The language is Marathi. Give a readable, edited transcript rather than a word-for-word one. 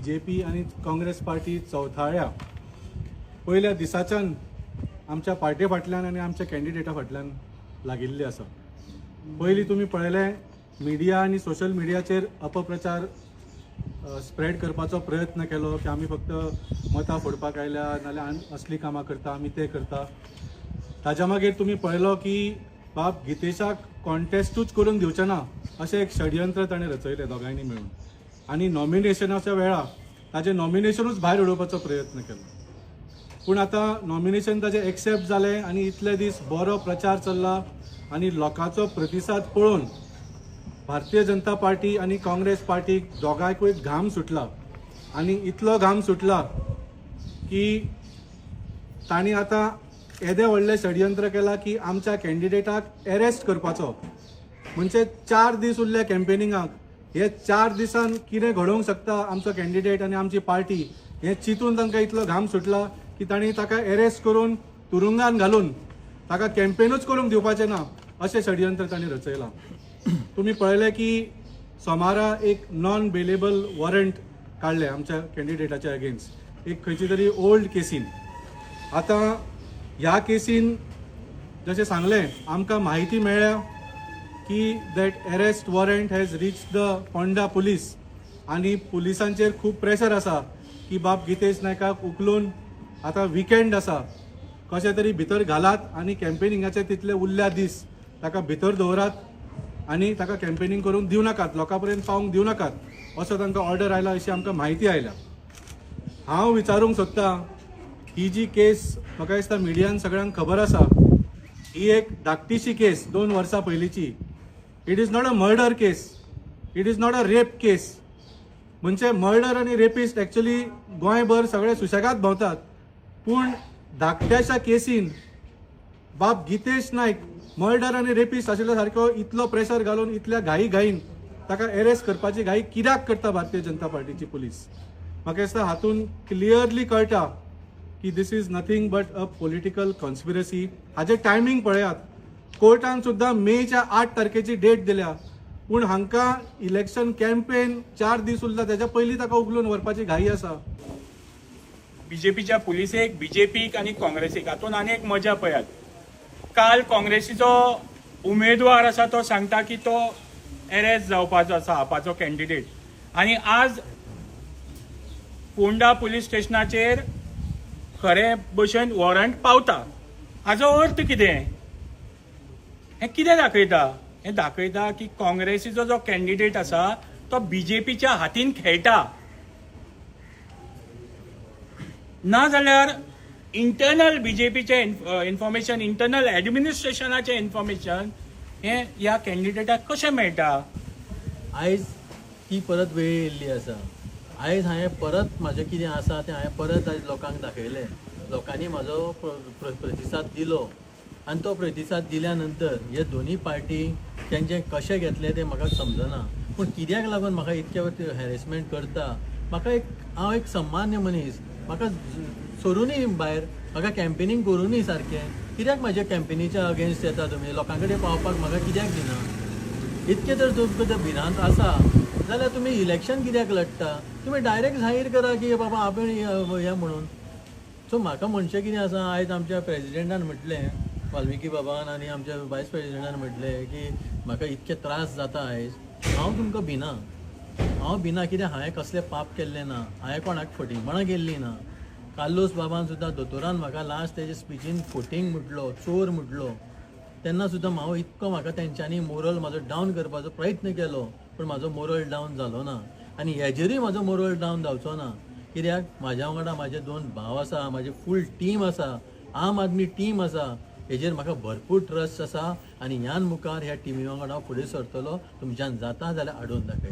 BJP आणि काँग्रेस पार्टी चवथाळ्या पहिल्या दिसाच्यान आमच्या पार्टी फाटल्यान आणि आमच्या कॅन्डिडेटा फाटल्यान लागिल्ली आसा। पयलीं तुमी पळयलें मिडिया आणि सोशल मिडियाचेर अपप्रचार स्प्रेड करपाचो प्रयत्न केलो की आमी फक्त मतां फोडपाक आयल्या नाल्यार असली कामां करता आमी ते करता। ताच्या मागीर तुमी पळयलो की बाब गितेशाक कॉन्टेस्टूच करून दिवचे ना अशें एक षडयंत्र ताणें रचयलें दोगांयनी मेळून आणि नॉमिनेशनाच्या वेळार ताजें नॉमिनेशनूच भायर उडोवपाचो प्रयत्न केलो। पूण आतां नॉमिनेशन ताजें एक्सेप्ट जालें आणि इतले दीस बरो प्रचार चल्ला आणि लोकांचो प्रतिसाद पळोवन भारतीय जनता पार्टी आणि काँग्रेस पार्टीक दोगांयकूय घाम सुटला आणि इतलो घाम सुटला की तांणी आतां येदे व्हडलें षडयंत्र केला की आमच्या कॅन्डिडेटाक अरेस्ट करपाचो। म्हणजे 4 दीस उरले कॅम्पेनिंगाक, हे 4 दिसान कितें घडोवंक शकता आमचो कॅन्डिडेट आणि आमची पार्टी हे चिंतून तांकां इतलो घाम सुटला की तांणी ताका अरेस्ट करून तुरुंगान घालून ताका कॅम्पेनूच करूंक दिवपाचें ना अशें षडयंत्र तांणी रचयलां। तुम्ही पळयलें की सोमारा एक नॉन बेलेबल वॉरंट काडले आमच्या कॅन्डिडेटाचे अगेन्स्ट एक खंयची तरी ओल्ड केसीन। आतां ह्या केसीन जशें सांगलें आमकां म्हायती मेळ्ळ्या की that arrest warrant has reach the Ponda police आणि पुलिसांचेर खूब प्रेशर आसा की बाब गितेश नायकाक उखलून आतां विकेंड आसा कशें तरी भितर घालात आणि कॅम्पेनिंगाचे तितले उरल्या दीस ताका भितर दवरात आणि ताका कॅम्पेनिंग करूंक दिवं नाकात, लोकां पर्यंत पावूंक दिवं नाकात असो तांकां ऑर्डर आयला अशी आमकां म्हायती आयल्या। हांव विचारूंक सोदतां ही जी केस म्हाका दिसता मिडियान सगळ्यांक खबर आसा ही एक धाकटीशी केस 2 वर्सां पयलींची। It is not a murder case, it is not a rape case. म्हणजे मर्डर आणि रेपिस्ट एक्चुअली गोंयभर सगळे सुशेगाद भोंवतात, पूण धाकट्याशा केसीन बाब गितेश नायक मर्डर आणि रेपिस्ट आशिल्ल्या सारको इतलो प्रेशर घालून इतल्या घाईन ताका अरेस्ट करपाची घाई कित्याक करता भारतीय जनता पार्टीची पुलीस। म्हाका दिसता हातून क्लियरली कळटा की this is nothing but a political conspiracy. हाजे टायमींग पळयात, कोर्टान सुद्दां मेच्या 8 तारखेची डेट दिल्या, पूण हांकां इलेक्शन कॅम्पेन 4 दीस उरला त्याच्या पयलीं ताका उखलून व्हरपाची घाई आसा। बीजेपीच्या पुलिसेक बीजेपीक आणि काँग्रेसीक हातून आनी एक मजा पळयात। काल काँग्रेसीचो उमेदवार आसा तो सांगता की तो अरेस्ट जावपाचो आसा आपाचो कॅन्डिडेट, आणि आज पोंडा पुलीस स्टेशनाचेर खरे भशेन वॉरंट पावता। हाजो अर्थ कितें? हे कितें दाखयता? हे दाखयता की काँग्रेसीचो जो कॅन्डिडेट आसा तो बीजेपीच्या हातीन खेळटा, ना जाल्यार इंटरनल बीजेपीचे इन्फॉर्मेशन, इंटरनल ॲडमिनिस्ट्रेशनाचे इन्फॉर्मेशन हे ह्या कॅन्डिडेटाक कशें मेळटा? आयज ही परत वेळ येयल्ली आसा। आयज हांवें परत म्हाजें कितें आसा तें हांवें परत आयज लोकांक दाखयलें। लोकांनी म्हाजो प्रतिसाद दिलो आनी तो प्रतिसाद दिल्या नंतर हे दोनी पार्टी तेंचें कशें घेतलें तें म्हाका समजना, पूण कित्याक लागून म्हाका इतके हॅरेसमेंट करता? म्हाका हांव एक सामान्य मनीस, म्हाका सोडूनय भायर म्हाका कॅम्पेनिंग करूनय सारकें, कित्याक म्हाज्या कॅम्पेनीच्या अगेन्स्ट येता तुमी? लोकां कडेन पावपाक म्हाका कित्याक दिना? इतके जर तुमकां जर भिरांत आसा जाल्यार तुमी इलेक्शन कित्याक लडटा? तुमी डायरेक्ट जाहीर करा की बाबा आपण या म्हणून। सो म्हाका म्हणचें कितें आसा, आयज आमच्या प्रेजिडेंटान म्हटलें, वाल्मिकी बाबान आनी आमच्या वायस प्रेजिडेंटान म्हटलें की म्हाका इतके त्रास जाता आयज। हांव तुमकां भिना, हांव भिना, कित्याक हांवें कसलें पाप केल्लें ना, हांवें कोणाक फटिंगपणां केल्लीं ना। कार्लोस बाबान सुद्दां दोतोरान म्हाका लास्ट तेजे स्पिचीन फटींग म्हटलो, चोर म्हटलो, तेन्ना सुद्दां हांव इतको म्हाका तेंच्यांनी मोरल म्हाजो डावन करपाचो प्रयत्न केलो, पूण म्हाजो मोरल डावन जालो ना आनी हेजेरूय म्हाजो मोरल डावन जावचो ना। कित्याक म्हाज्या वांगडा म्हाजे 2 भाव आसा, म्हाजी फूल टीम आसा, आम आदमी टीम आसा, हेजेर म्हाका भरपूर ट्रस्ट आसा आनी ह्यान मुखार ह्या टिमी वांगडा हांव फुडें सरतलो। तुमच्यान जाता जाल्यार हाडून दाखया।